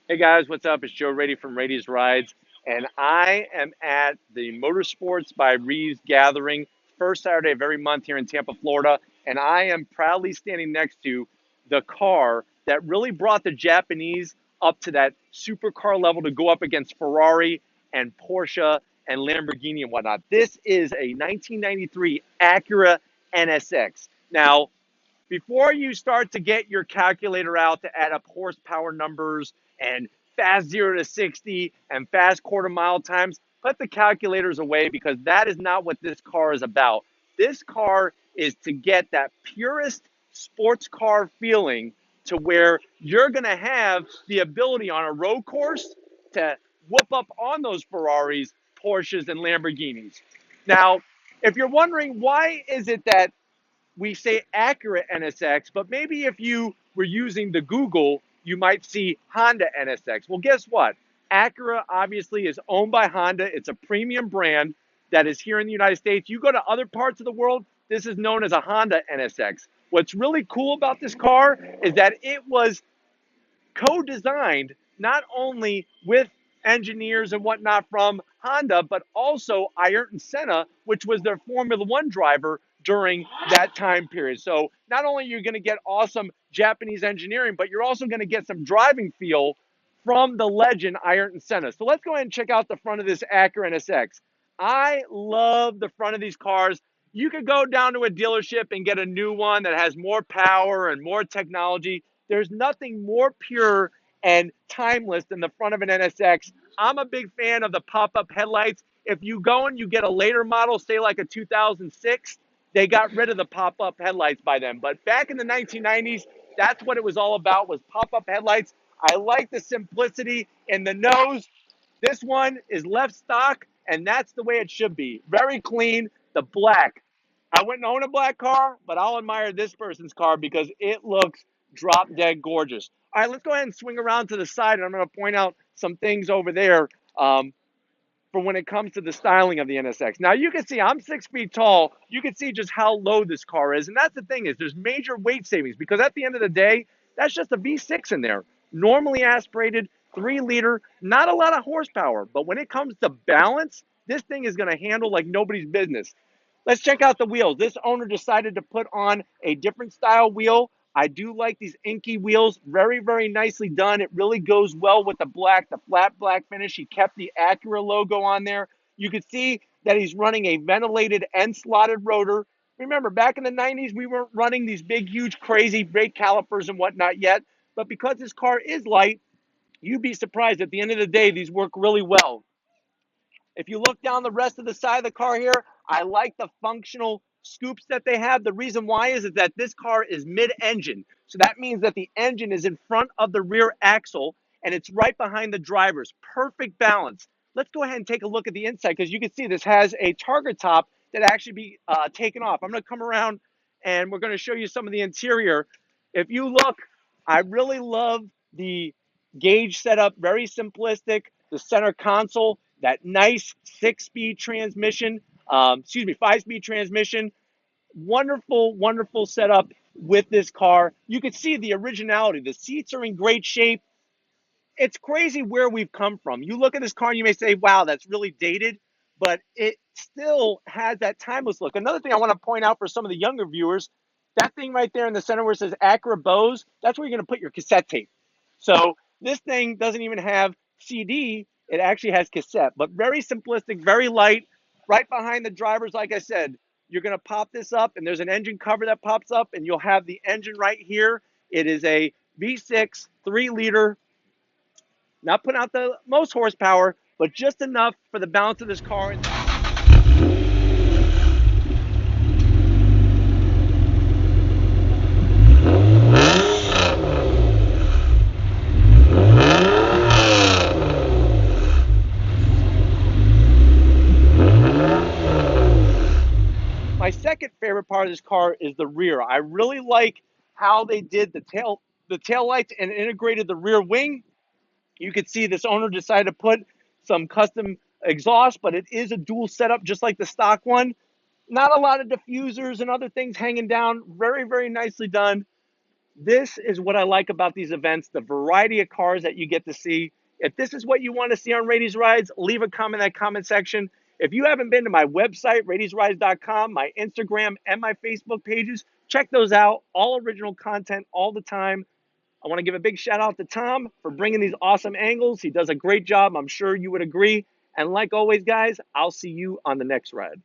Hey guys, what's up? It's Joe Raiti from Raiti's Rides, and I am at the Motorsports by Reeves gathering, first Saturday of every month here in Tampa, Florida, and I am proudly standing next to the car that really brought the Japanese up to that supercar level to go up against Ferrari and Porsche and Lamborghini and whatnot. This is a 1993 Acura NSX. Now, before you start to get your calculator out to add up horsepower numbers and fast 0 to 60 and fast quarter mile times, put the calculators away because that is not what this car is about. This car is to get that purest sports car feeling to where you're going to have the ability on a road course to whoop up on those Ferraris, Porsches, and Lamborghinis. Now, if you're wondering why is it that we say Acura NSX, but maybe if you were using the Google, you might see Honda NSX. Well, guess what? Acura obviously is owned by Honda. It's a premium brand that is here in the United States. You go to other parts of the world, this is known as a Honda NSX. What's really cool about this car is that it was co-designed not only with engineers and whatnot from Honda, but also Ayrton Senna, which was their Formula One driver during that time period. So not only are you going to get awesome Japanese engineering, but you're also going to get some driving feel from the legend Ayrton Senna. So let's go ahead and check out the front of this Acura NSX. I love the front of these cars. You could go down to a dealership and get a new one that has more power and more technology. There's nothing more pure and timeless than the front of an NSX. I'm a big fan of the pop-up headlights. If you go and you get a later model, say like a 2006, they got rid of the pop-up headlights by then. But back in the 1990s, that's what it was all about, was pop-up headlights. I like the simplicity in the nose. This one is left stock, and that's the way it should be. Very clean, the black. I wouldn't own a black car, but I'll admire this person's car because it looks drop dead gorgeous. All right, let's go ahead and swing around to the side, and I'm going to point out some things over there for when it comes to the styling of the NSX. Now, you can see I'm 6 feet tall. You can see just how low this car is, and that's the thing is there's major weight savings because at the end of the day, that's just a V6 in there. Normally aspirated, 3 liter, not a lot of horsepower, but when it comes to balance, this thing is going to handle like nobody's business. Let's check out the wheels. This owner decided to put on a different style wheel. I do like these inky wheels. Very, very nicely done. It really goes well with the black, the flat black finish. He kept the Acura logo on there. You can see that he's running a ventilated and slotted rotor. Remember, back in the 90s, we weren't running these big, huge, crazy brake calipers and whatnot yet. But because this car is light, you'd be surprised at the end of the day, these work really well. If you look down the rest of the side of the car here, I like the functional scoops that they have. The reason why is that this car is mid-engine. So that means that the engine is in front of the rear axle and it's right behind the drivers. Perfect balance. Let's go ahead and take a look at the inside because you can see this has a target top that actually be taken off. I'm going to come around and we're going to show you some of the interior. If you look, I really love the gauge setup, very simplistic. The center console, that nice 6-speed transmission, 5-speed transmission. Wonderful, wonderful setup with this car. You can see the originality. The seats are in great shape. It's crazy where we've come from. You look at this car and you may say, wow, that's really dated, but it still has that timeless look. Another thing I want to point out for some of the younger viewers, that thing right there in the center where it says Acura Bose, that's where you're going to put your cassette tape. So this thing doesn't even have CD. It actually has cassette, but very simplistic, very light. Right behind the drivers, like I said, you're going to pop this up, and there's an engine cover that pops up, and you'll have the engine right here. It is a V6, 3-liter, not putting out the most horsepower, but just enough for the balance of this car. My second favorite part of this car is the rear. I really like how they did the tail lights and integrated the rear wing. You could see this owner decided to put some custom exhaust, but it is a dual setup just like the stock one. Not a lot of diffusers and other things hanging down. Very, very nicely done. This is what I like about these events, the variety of cars that you get to see. If this is what you want to see on Raity's Rides, leave a comment in that comment section. If you haven't been to my website, raitiesrides.com, my Instagram, and my Facebook pages, check those out. All original content all the time. I want to give a big shout out to Tom for bringing these awesome angles. He does a great job. I'm sure you would agree. And like always, guys, I'll see you on the next ride.